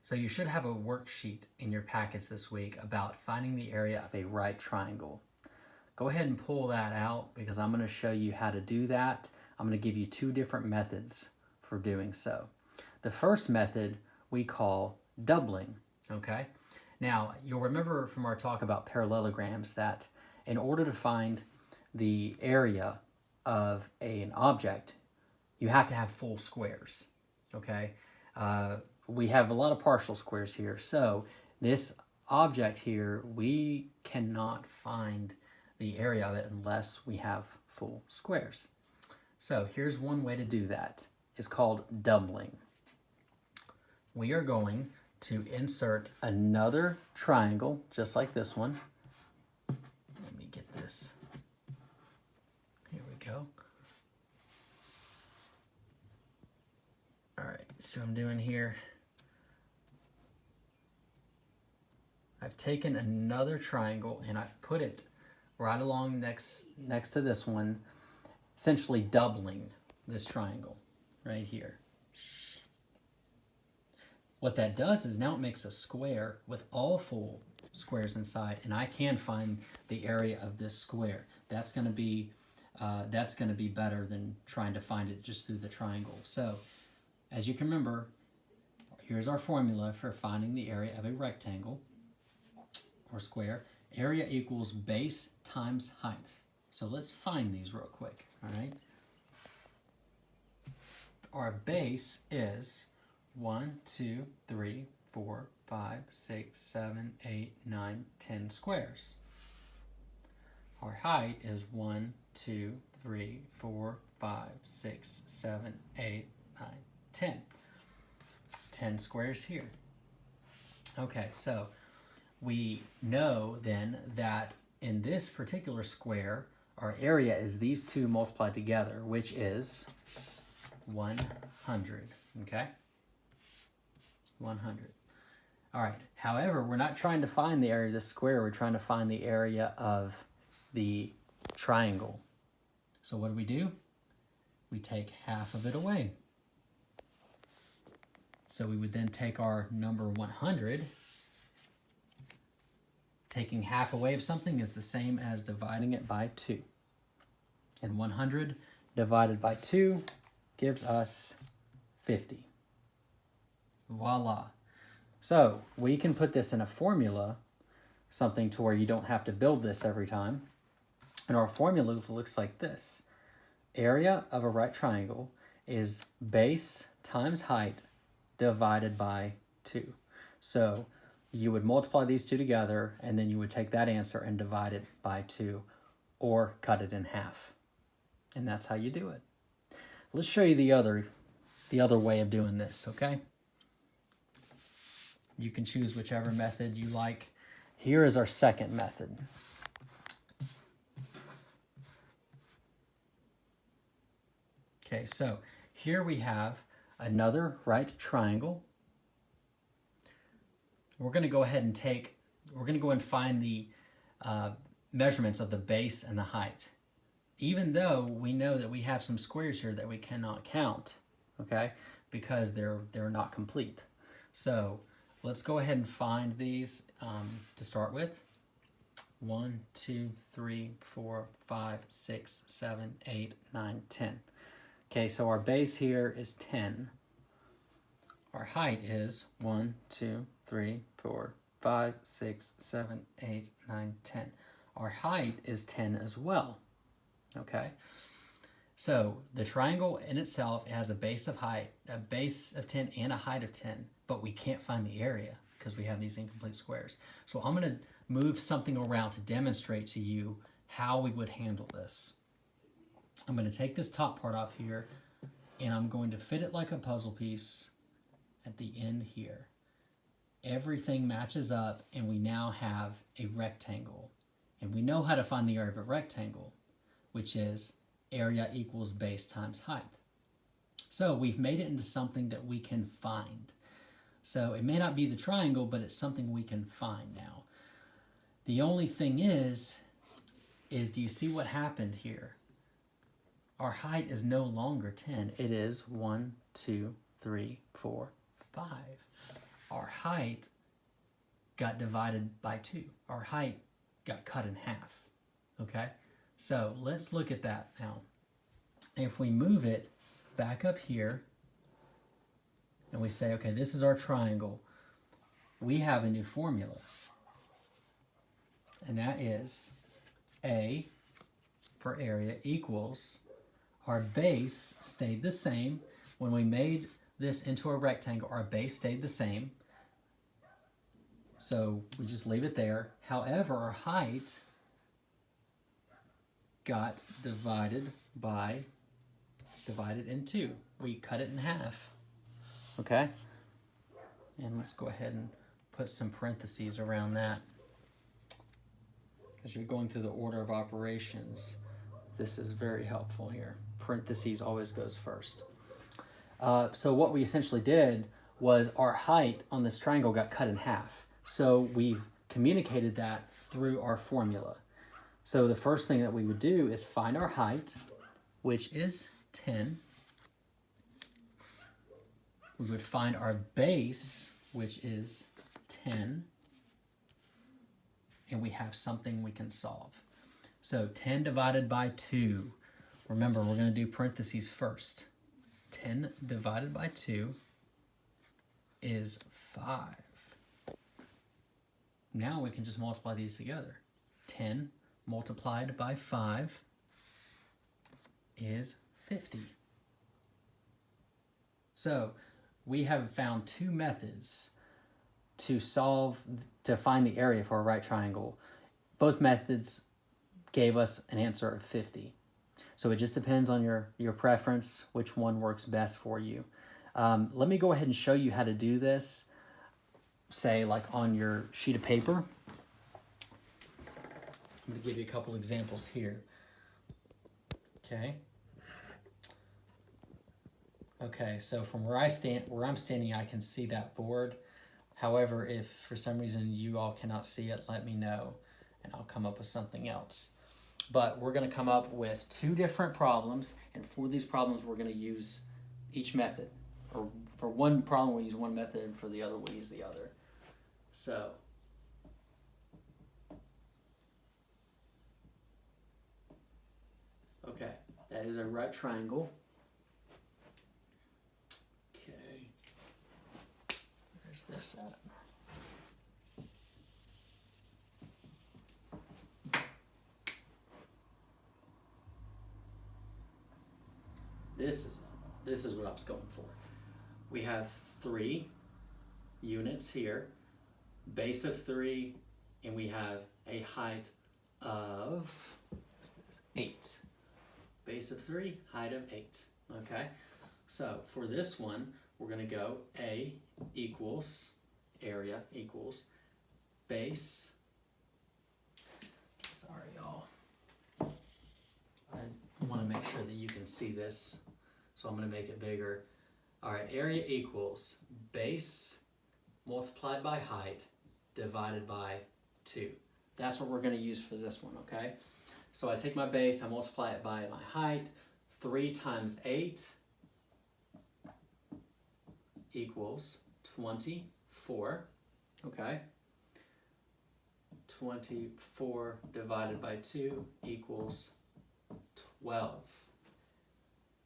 So you should have a worksheet in your packets this week about finding the area of a right triangle. Go ahead and pull that out because I'm going to show you how to do that. I'm going to give you two different methods for doing so. The first method we call doubling, okay? Now, you'll remember from our talk about parallelograms that in order to find the area of an object, you have to have full squares, okay? We have a lot of partial squares here. So this object here, we cannot find the area of it unless we have full squares. So here's one way to do that. It's called doubling. We are going to insert another triangle, just like this one. Let me get this. Here we go. All right, so I'm doing here. I've taken another triangle and I've put it right along next to this one, essentially doubling this triangle right here. What that does is now it makes a square with all full squares inside, and I can find the area of this square. That's going to be better than trying to find it just through the triangle. So, as you can remember, here's our formula for finding the area of a rectangle or square. Area equals base times height. So let's find these real quick, all right? Our base is 1, 2, 3, 4, 5, 6, 7, 8, 9, 10 squares. Our height is 1, 2, 3, 4, 5, 6, 7, 8, 9, 10. 10 squares here. Okay, so we know then that in this particular square, our area is these two multiplied together, which is 100, okay? 100. All right, however, we're not trying to find the area of the square, we're trying to find the area of the triangle. So what do? We take half of it away. So we would then take our number 100. Taking half away of something is the same as dividing it by 2. And 100 divided by 2 gives us 50. Voila. So we can put this in a formula, something to where you don't have to build this every time. And our formula looks like this. Area of a right triangle is base times height divided by 2. So you would multiply these two together, and then you would take that answer and divide it by 2, or cut it in half. And that's how you do it. Let's show you the other way of doing this, okay? You can choose whichever method you like. Here is our second method. Okay, so here we have another right triangle. We're going to go ahead and find the measurements of the base and the height. Even though we know that we have some squares here that we cannot count, okay, because they're not complete. So let's go ahead and find these to start with. 1, 2, 3, 4, 5, 6, 7, 8, 9, 10. Okay, so our base here is 10. Our height is 1, 2, 3, 4, 5, 6, 7, 8, 9, 10. Our height is 10 as well. Okay? So the triangle in itself has a base of 10 and a height of 10, but we can't find the area because we have these incomplete squares. So I'm going to move something around to demonstrate to you how we would handle this. I'm going to take this top part off here, and I'm going to fit it like a puzzle piece at the end here. Everything matches up, and we now have a rectangle. And we know how to find the area of a rectangle, which is area equals base times height. So we've made it into something that we can find. So it may not be the triangle, but it's something we can find now. The only thing is do you see what happened here? Our height is no longer 10. It is 1, 2, 3, 4, 5. our height got divided by 2. Our height got cut in half, okay? So let's look at that now. If we move it back up here, and we say, okay, this is our triangle, we have a new formula. And that is A for area equals, our base stayed the same. When we made this into a rectangle, our base stayed the same. So we just leave it there. However, our height got divided in 2. We cut it in half. Okay? And let's go ahead and put some parentheses around that. As you're going through the order of operations, this is very helpful here. Parentheses always goes first. So what we essentially did was our height on this triangle got cut in half. So we've communicated that through our formula. So the first thing that we would do is find our height, which is 10. We would find our base, which is 10. And we have something we can solve. So 10 divided by 2. Remember, we're going to do parentheses first. 10 divided by 2 is 5. Now we can just multiply these together. 10 multiplied by 5 is 50. So we have found 2 methods to find the area for a right triangle. Both methods gave us an answer of 50. So it just depends on your preference, which one works best for you. Let me go ahead and show you how to do this, say like on your sheet of paper. I'm going to give you a couple examples here. Okay, so from where I'm standing, I can see that board. However, if for some reason you all cannot see it, let me know and I'll come up with something else. But we're going to come up with 2 different problems, and for these problems we're going to use each method. Or for one problem we'll use one method, and for the other we'll use the other. So okay, that is a right triangle. Okay, where's this at? This is what I was going for. We have 3 units here, base of 3, and we have a height of 8. Base of 3, height of 8. Okay, so for this one, we're going to go A equals, area equals, base. Sorry, y'all. I want to make sure that you can see this, so I'm going to make it bigger. All right, area equals base multiplied by height divided by 2. That's what we're going to use for this one, okay? So I take my base, I multiply it by my height. 3 times 8 equals 24, okay? 24 divided by 2 equals 12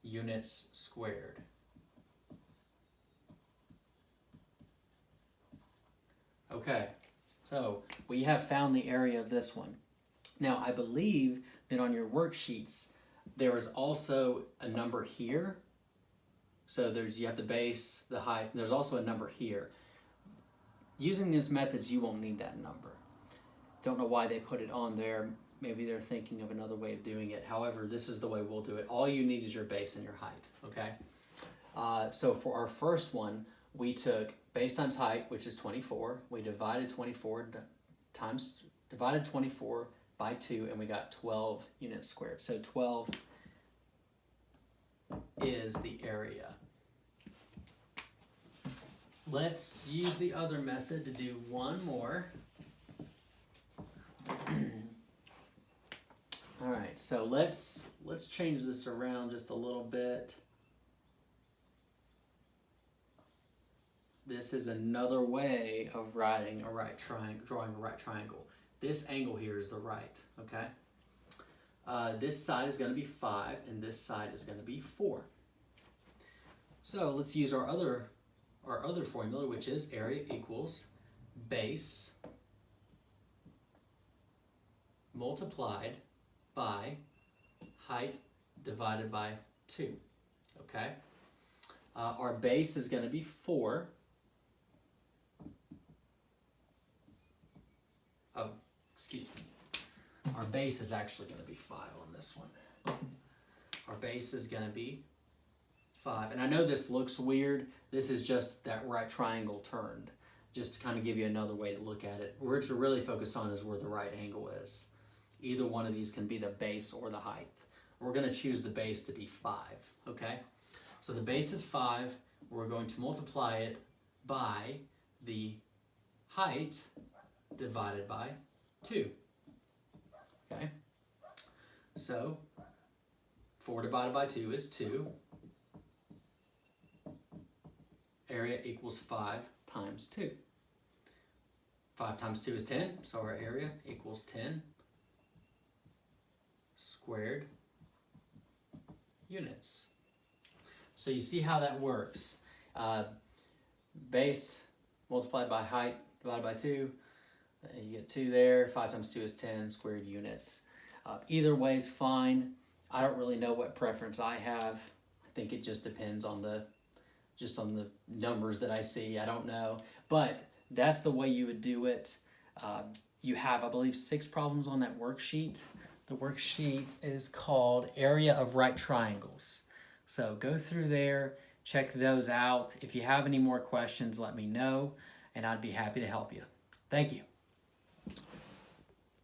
units squared. Okay, so we have found the area of this one. Now, I believe that on your worksheets, there is also a number here. So you have the base, the height, there's also a number here. Using these methods, you won't need that number. Don't know why they put it on there. Maybe they're thinking of another way of doing it. However, this is the way we'll do it. All you need is your base and your height, okay? So for our first one, we took base times height, which is 24. We divided 24 by 2, and we got 12 units squared. So 12 is the area. Let's use the other method to do one more. All right, so let's change this around just a little bit. This is another way of writing a right triangle, drawing a right triangle. This angle here is the right, okay? This side is going to be 5, and this side is going to be 4. So let's use our other formula, which is area equals base multiplied by height divided by 2, okay? Our base is going to be 4. Oh, excuse me. Our base is actually going to be 5 on this one. Our base is going to be 5. And I know this looks weird. This is just that right triangle turned. Just to kind of give you another way to look at it. What you're really focused on is where the right angle is. Either one of these can be the base or the height. We're going to choose the base to be 5, okay? So the base is 5. We're going to multiply it by the height divided by 2. Okay? So 4 divided by 2 is 2. Area equals 5 times 2. 5 times 2 is 10, so our area equals 10 squared units. So you see how that works. Base multiplied by height divided by 2. You get 2 there. 5 times 2 is 10 squared units. Either way is fine. I don't really know what preference I have. I think it just depends on the numbers that I see. I don't know. But that's the way you would do it. You have, I believe, 6 problems on that worksheet. The worksheet is called Area of Right Triangles. So go through there, check those out. If you have any more questions, let me know, and I'd be happy to help you. Thank you.